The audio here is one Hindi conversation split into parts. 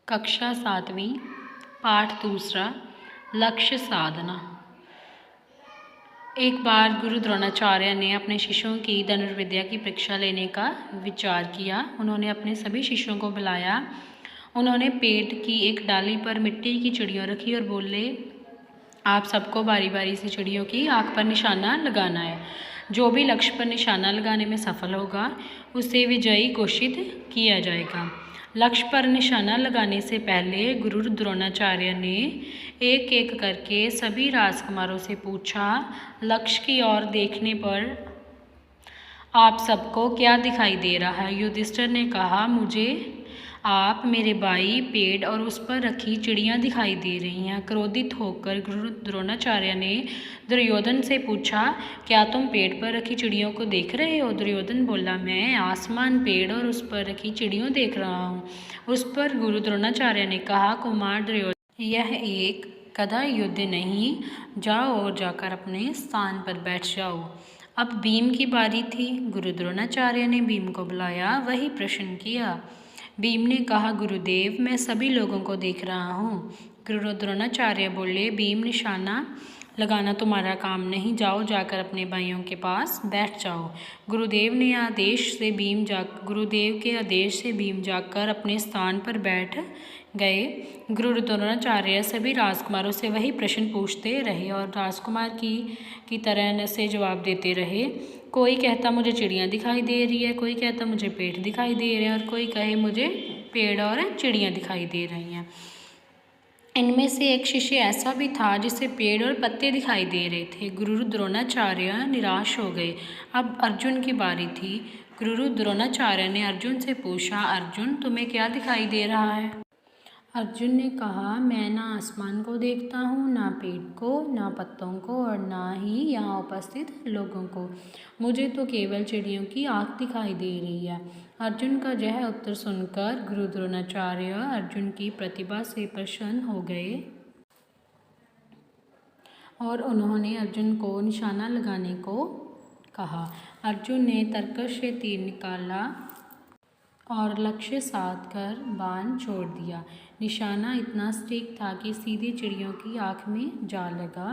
कक्षा 7वीं पाठ दूसरा लक्ष्य साधना। एक बार गुरु द्रोणाचार्य ने अपने शिष्यों की धनुर्विद्या की परीक्षा लेने का विचार किया। उन्होंने अपने सभी शिष्यों को बुलाया। उन्होंने पेड़ की एक डाली पर मिट्टी की चिड़ियाँ रखी और बोले, आप सबको बारी बारी से चिड़ियों की आँख पर निशाना लगाना है। जो भी लक्ष्य पर निशाना लगाने में सफल होगा उसे विजयी घोषित किया जाएगा। लक्ष्य पर निशाना लगाने से पहले गुरु द्रोणाचार्य ने एक एक करके सभी राजकुमारों से पूछा, लक्ष्य की ओर देखने पर आप सबको क्या दिखाई दे रहा है? युधिष्ठिर ने कहा, मुझे आप, मेरे भाई, पेड़ और उस पर रखी चिड़ियाँ दिखाई दे रही हैं। क्रोधित होकर गुरु द्रोणाचार्य ने दुर्योधन से पूछा, क्या तुम पेड़ पर रखी चिड़ियों को देख रहे हो? दुर्योधन बोला, मैं आसमान, पेड़ और उस पर रखी चिड़ियों देख रहा हूँ। उस पर गुरु द्रोणाचार्य ने कहा, कुमार दुर्योधन, यह एक गदा युद्ध नहीं, जाओ और जाकर अपने स्थान पर बैठ जाओ। अब भीम की बारी थी। गुरु द्रोणाचार्य ने भीम को बुलाया, वही प्रश्न किया। भीम ने कहा, गुरुदेव, मैं सभी लोगों को देख रहा हूँ। गुरु द्रोणाचार्य बोले, भीम, निशाना लगाना तुम्हारा काम नहीं, जाओ जाकर अपने भाइयों के पास बैठ जाओ। गुरुदेव के आदेश से भीम जाकर अपने स्थान पर बैठ गए। गुरु द्रोणाचार्य सभी राजकुमारों से वही प्रश्न पूछते रहे और राजकुमार की तरह से जवाब देते रहे। कोई कहता मुझे चिड़ियाँ दिखाई दे रही है, कोई कहता मुझे पेड़ दिखाई दे रहे हैं और कोई कहे मुझे पेड़ और चिड़ियाँ दिखाई दे रही हैं। इनमें से एक शिष्य ऐसा भी था जिसे पेड़ और पत्ते दिखाई दे रहे थे। गुरु द्रोणाचार्य निराश हो गए। अब अर्जुन की बारी थी। गुरु द्रोणाचार्य ने अर्जुन से पूछा, अर्जुन, तुम्हें क्या दिखाई दे रहा है? अर्जुन ने कहा, मैं ना आसमान को देखता हूँ, ना पेड़ को, ना पत्तों को और ना ही यहाँ उपस्थित लोगों को। मुझे तो केवल चिड़ियों की आँख दिखाई दे रही है। अर्जुन का यह उत्तर सुनकर गुरु द्रोणाचार्य अर्जुन की प्रतिभा से प्रसन्न हो गए और उन्होंने अर्जुन को निशाना लगाने को कहा। अर्जुन ने तर्कश से तीर निकाला और लक्ष्य साध कर बाण छोड़ दिया। निशाना इतना सटीक था कि सीधे चिड़ियों की आँख में जा लगा।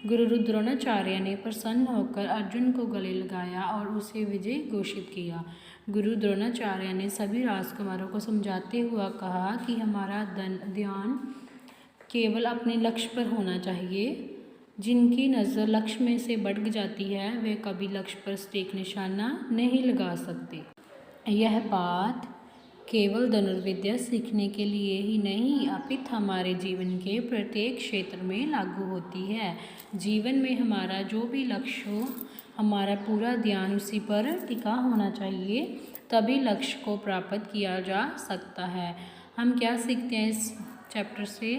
गुरु द्रोणाचार्य ने प्रसन्न होकर अर्जुन को गले लगाया और उसे विजय घोषित किया। गुरु द्रोणाचार्य ने सभी राजकुमारों को समझाते हुए कहा कि हमारा ध्यान केवल अपने लक्ष्य पर होना चाहिए। जिनकी नज़र लक्ष्य में से भटक जाती है वे कभी लक्ष्य पर सटीक निशाना नहीं लगा सकते। यह बात केवल धनुर्विद्या सीखने के लिए ही नहीं, अपितु हमारे जीवन के प्रत्येक क्षेत्र में लागू होती है। जीवन में हमारा जो भी लक्ष्य हो, हमारा पूरा ध्यान उसी पर टिका होना चाहिए, तभी लक्ष्य को प्राप्त किया जा सकता है। हम क्या सीखते हैं इस चैप्टर से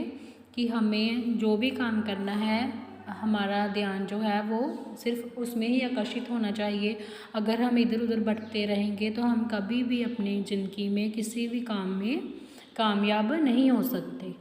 कि हमें जो भी काम करना है, हमारा ध्यान जो है वो सिर्फ उसमें ही आकर्षित होना चाहिए। अगर हम इधर उधर भटकते रहेंगे तो हम कभी भी अपनी ज़िंदगी में किसी भी काम में कामयाब नहीं हो सकते।